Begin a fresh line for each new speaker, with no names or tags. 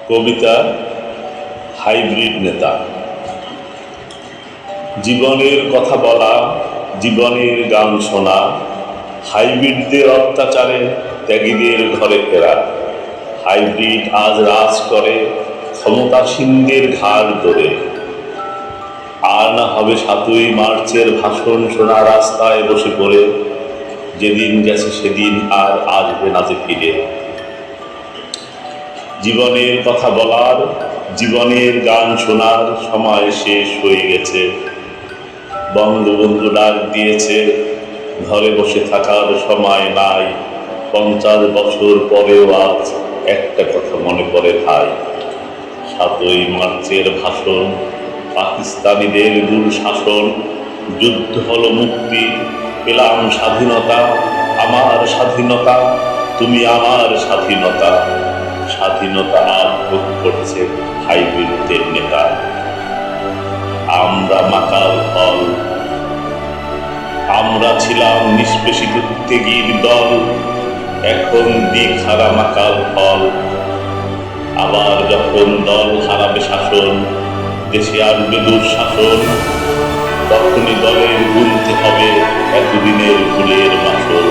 কবিতা hybrid নেতা। জীবনের কথা বলা, জীবনের গান শোনা, হাইব্রিডদের অত্যাচারে ত্যাগীদের ঘরে ফেরা। হাইব্রিড আজ রাজ করে ক্ষমতাসীনদের ঘাড় ধরে। আর না হবে ৭ই মার্চের ভাষণ শোনা রাস্তায় বসে পড়ে, যেদিন গেছে সেদিন আর আসবে না যে ফিরে। জীবনের কথা বলার, জীবনের গান শোনার সময় শেষ হয়ে গেছে। বঙ্গবন্ধু ডাক দিয়েছে, ঘরে বসে থাকার সময় নাই। ৫০ বছর পরেও আজ একটা কথা মনে পড়ে ভাই। ৭ই মার্চের ভাষণ, পাকিস্তানিদের দুঃশাসন, যুদ্ধ হলো মুক্তি, পেলাম স্বাধীনতা। আমার স্বাধীনতা, তুমি আমার স্বাধীনতা। স্বাধীনতা আজ ভোগ করছে হাইব্রিডদের নেতা। আমরা মাকাল ফল, আমরা ছিলাম নিষ্পেষিত ত্যাগীর দল। এখন দিক হারা মাকাল ফল। আবার যখন দল হারাবে শাসন, দেশে আসবে দুঃশাসন, তখনই দলের গুনতে হবে এতদিনের ভুলের মাসল।